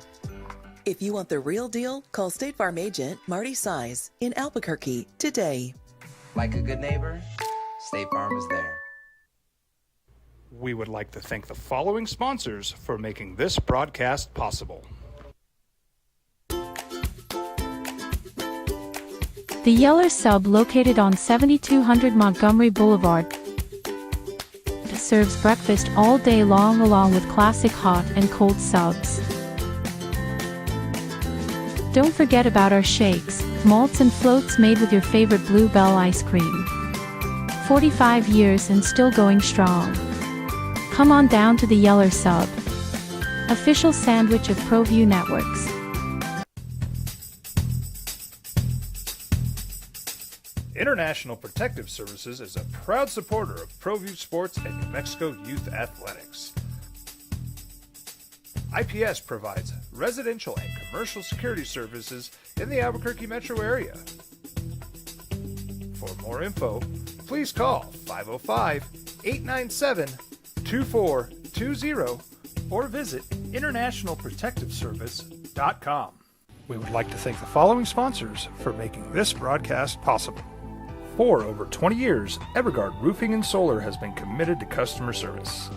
If you want the real deal, call State Farm agent Marty Size in Albuquerque today. Like a good neighbor, State Farm is there. We would like to thank the following sponsors for making this broadcast possible. The Yeller Sub, located on 7200 Montgomery Boulevard, serves breakfast all day long along with classic hot and cold subs. Don't forget about our shakes, malts and floats made with your favorite Blue Bell ice cream. 45 years and still going strong. Come on down to the Yeller Sub, official sandwich of ProView Networks. International Protective Services is a proud supporter of ProView Sports and New Mexico Youth Athletics. IPS provides residential and commercial security services in the Albuquerque metro area. For more info, please call 505-897-2420 or visit internationalprotectiveservice.com. We would like to thank the following sponsors for making this broadcast possible. For over 20 years, Evergard Roofing and Solar has been committed to customer service.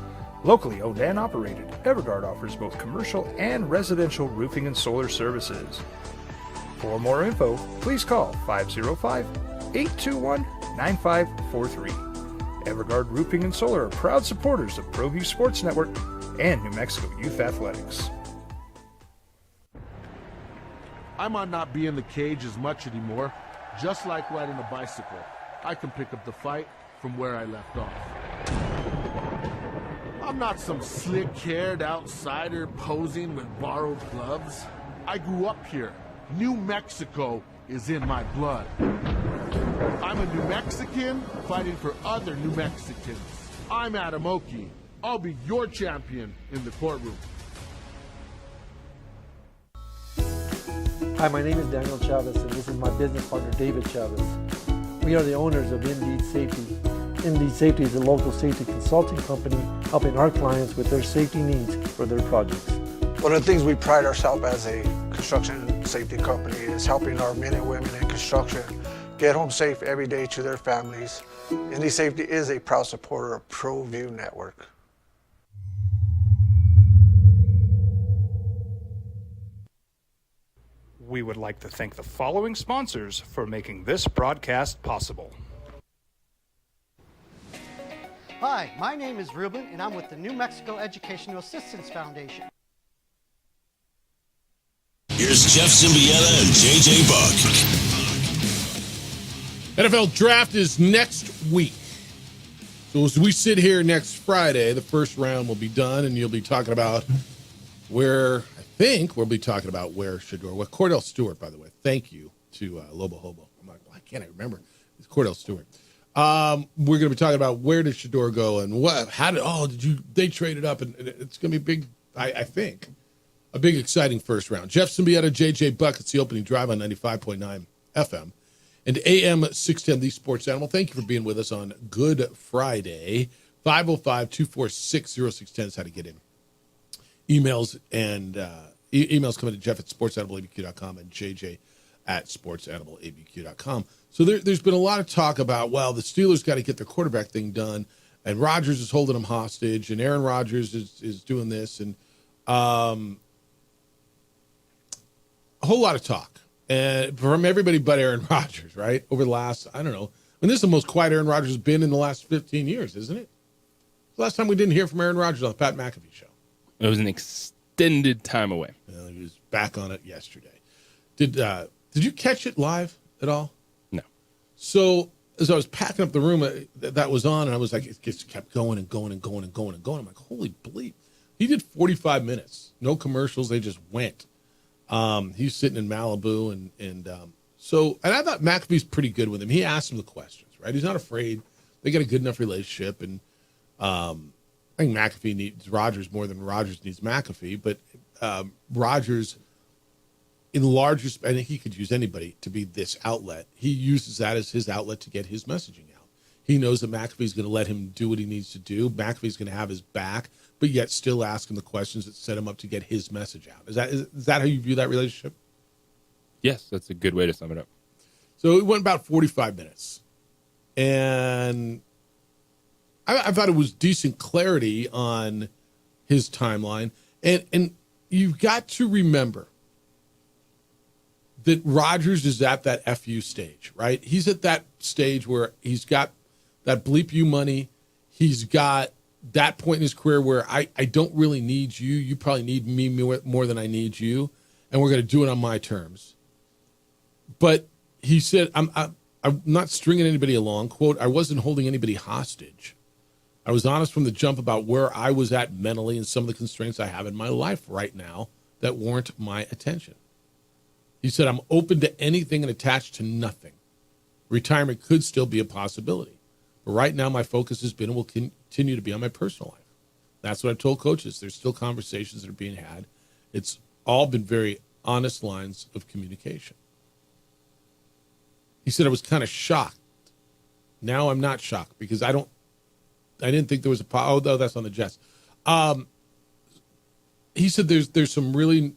Locally owned and operated, Evergard offers both commercial and residential roofing and solar services. For more info, please call 505-821-9543. Evergard Roofing and Solar are proud supporters of ProView Sports Network and New Mexico Youth Athletics. I might not be in the cage as much anymore. Just like riding a bicycle, I can pick up the fight from where I left off. I'm not some slick-haired outsider posing with borrowed gloves. I grew up here. New Mexico is in my blood. I'm a New Mexican fighting for other New Mexicans. I'm Adam Oki. I'll be your champion in the courtroom. Hi, my name is Daniel Chavez, and this is my business partner, David Chavez. We are the owners of Indeed Safety. Indeed Safety is a local safety consulting company helping our clients with their safety needs for their projects. One of the things we pride ourselves as a construction safety company is helping our men and women in construction get home safe every day to their families. Indeed Safety is a proud supporter of ProView Network. We would like to thank the following sponsors for making this broadcast possible. Hi, my name is Ruben, and I'm with the New Mexico Educational Assistance Foundation. Here's Jeff Zimbiella and JJ Buck. NFL draft is next week. So as we sit here next Friday, the first round will be done, and you'll be talking about where Shedeur. Well, Cordell Stewart, by the way. Thank you to Lobo Hobo. I'm like, why can't I remember? It's Cordell Stewart. We're going to be talking about where did Shedeur go and they traded up, and it's going to be big, I think, a big, exciting first round. Jeff Symbieta, JJ Buck. It's the opening drive on 95.9 FM. And AM 610, the Sports Animal. Thank you for being with us on Good Friday. 505-246-0610 is how to get in. Emails and emails coming to Jeff at sportsanimалabq.com and JJ at sportsanimалabq.com. So there's been a lot of talk about, well, the Steelers got to get their quarterback thing done, and Rodgers is holding them hostage, and Aaron Rodgers is doing this, and a whole lot of talk. And from everybody but Aaron Rodgers, right? Over the last, I don't know. This is the most quiet Aaron Rodgers has been in the last 15 years, isn't it? The last time we didn't hear from Aaron Rodgers on the Pat McAfee show. It was an extended time away. Well, he was back on it yesterday. Did you catch it live at all? No. So as I was packing up the room that was on, and I was like, it just kept going and going and going and going and going. I'm like, holy bleep. He did 45 minutes. No commercials. They just went. He's sitting in Malibu, and I thought McAfee's pretty good with him. He asked him the questions, right? He's not afraid. They got a good enough relationship, and I think McAfee needs Rodgers more than Rodgers needs McAfee. But Rodgers, in larger, I think he could use anybody to be this outlet. He uses that as his outlet to get his messaging out. He knows that McAfee's going to let him do what he needs to do. McAfee's going to have his back, but yet still ask him the questions that set him up to get his message out. Is that how you view that relationship? Yes, that's a good way to sum it up. So it went about 45 minutes. And I thought it was decent clarity on his timeline. And you've got to remember that Rodgers is at that FU stage, right? He's at that stage where he's got that bleep you money. He's got that point in his career where I don't really need you. You probably need me more than I need you. And we're going to do it on my terms. But he said, I'm not stringing anybody along. Quote, I wasn't holding anybody hostage. I was honest from the jump about where I was at mentally and some of the constraints I have in my life right now that warrant my attention. He said, I'm open to anything and attached to nothing. Retirement could still be a possibility. But right now, my focus has been and will continue to be on my personal life. That's what I've told coaches. There's still conversations that are being had. It's all been very honest lines of communication. He said, I was kind of shocked. Now I'm not shocked because I didn't think there was oh, no, that's on the Jets. He said there's some really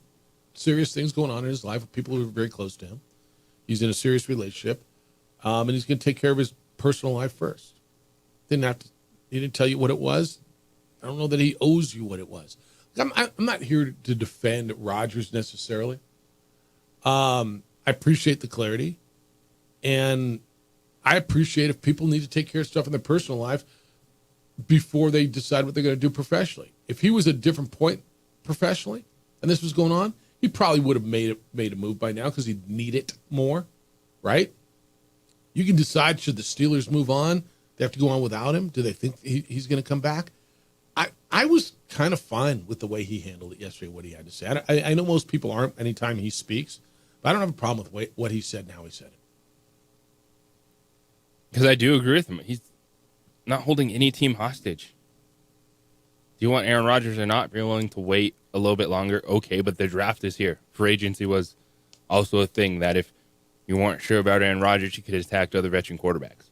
serious things going on in his life with people who are very close to him. He's in a serious relationship, and he's going to take care of his personal life first. He didn't tell you what it was. I don't know that he owes you what it was. I'm not here to defend Rodgers necessarily. I appreciate the clarity, and I appreciate if people need to take care of stuff in their personal life before they decide what they're going to do professionally. If he was at a different point professionally and this was going on, he probably would have made a move by now because he'd need it more, right? You can decide, should the Steelers move on? They have to go on without him? Do they think he's going to come back? I was kind of fine with the way he handled it yesterday, what he had to say. I know most people aren't anytime he speaks, but I don't have a problem with what he said and how he said it. Because I do agree with him. He's not holding any team hostage. Do you want Aaron Rodgers or not? If you're willing to wait a little bit longer, okay, but the draft is here. Free agency was also a thing that if you weren't sure about Aaron Rodgers, you could attack other veteran quarterbacks.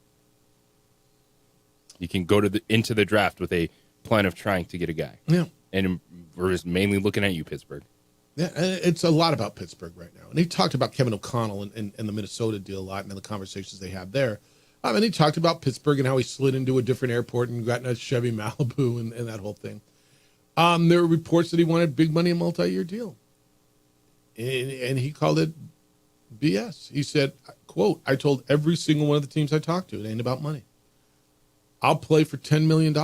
You can go into the draft with a plan of trying to get a guy. Yeah. And we're just mainly looking at you, Pittsburgh. Yeah, it's a lot about Pittsburgh right now. And he talked about Kevin O'Connell and the Minnesota deal a lot and the conversations they had there. And he talked about Pittsburgh and how he slid into a different airport and got in a Chevy Malibu and that whole thing. There were reports that he wanted big money, a multi-year deal. And he called it BS. He said, quote, I told every single one of the teams I talked to, it ain't about money. I'll play for $10 million.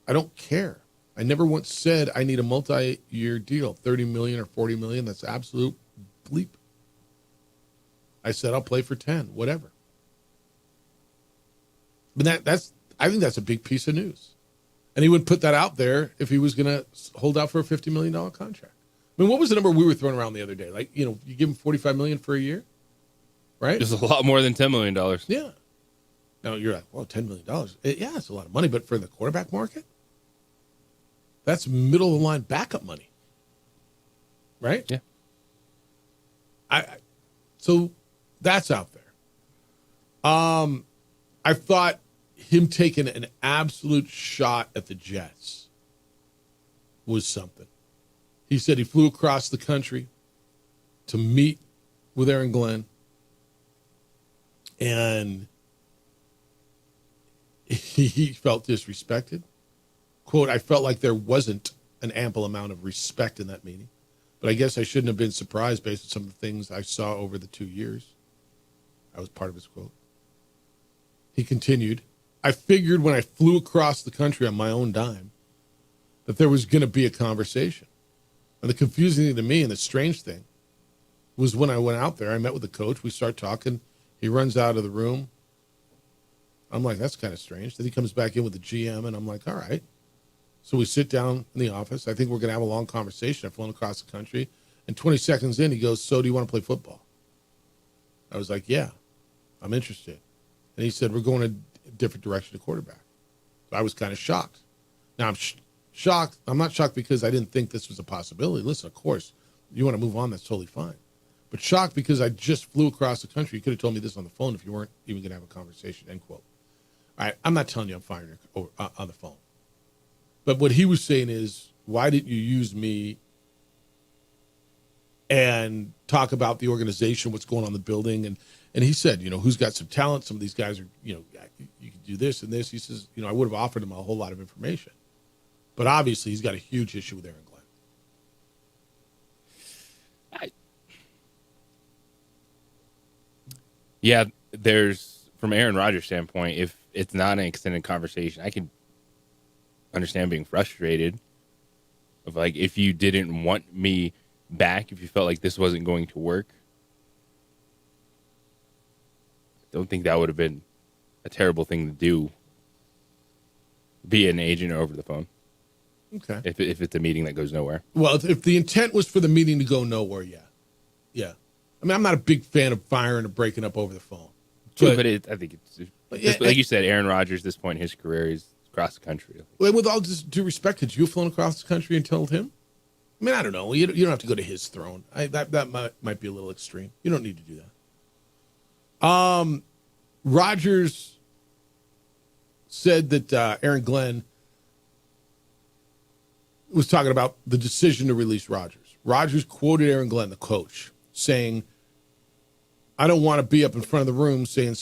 I don't care. I never once said I need a multi-year deal, $30 million or $40 million. That's absolute bleep. I said I'll play for 10, whatever. But I think that's a big piece of news. And he would put that out there if he was going to hold out for a $50 million contract. I mean, what was the number we were throwing around the other day? Like, you give him $45 million for a year, right? It's a lot more than $10 million. Yeah. Now you're like, well, $10 million. Yeah, it's a lot of money, but for the quarterback market, that's middle of the line backup money, right? Yeah. So that's out there. I thought him taking an absolute shot at the Jets was something. He said he flew across the country to meet with Aaron Glenn, and he felt disrespected. Quote, I felt like there wasn't an ample amount of respect in that meeting, but I guess I shouldn't have been surprised based on some of the things I saw over the 2 years. That was part of his quote. He continued, I figured when I flew across the country on my own dime that there was going to be a conversation. And the confusing thing to me and the strange thing was when I went out there, I met with the coach. We start talking. He runs out of the room. I'm like, that's kind of strange. Then he comes back in with the GM, and I'm like, all right. So we sit down in the office. I think we're going to have a long conversation. I've flown across the country. And 20 seconds in, he goes, so do you want to play football? I was like, yeah, I'm interested. And he said, we're going a different direction to quarterback. So I was kind of shocked. Now, I'm shocked. I'm not shocked because I didn't think this was a possibility. Listen, of course, you want to move on, that's totally fine. But shocked because I just flew across the country. You could have told me this on the phone if you weren't even going to have a conversation, end quote. All right, I'm not telling you I'm firing on the phone. But what he was saying is, why didn't you use me and talk about the organization, what's going on in the building? And he said, who's got some talent? Some of these guys are, you can do this and this. He says, I would have offered him a whole lot of information. But obviously, he's got a huge issue with Aaron Glenn. Yeah, from Aaron Rodgers' standpoint, if it's not an extended conversation, I can understand being frustrated. Of like, if you didn't want me back, if you felt like this wasn't going to work, I don't think that would have been a terrible thing to do. Be an agent over the phone. Okay. If it's a meeting that goes nowhere. Well, if the intent was for the meeting to go nowhere, yeah. Yeah. I mean, I'm not a big fan of firing or breaking up over the phone. True, but I think it's like you said, Aaron Rodgers, at this point in his career, is across the country. With all due respect, could you have flown across the country and told him? I mean, I don't know. You don't have to go to his throne. That might be a little extreme. You don't need to do that. Rodgers said that Aaron Glenn was talking about the decision to release Rodgers. Rodgers quoted Aaron Glenn, the coach, saying, I don't want to be up in front of the room saying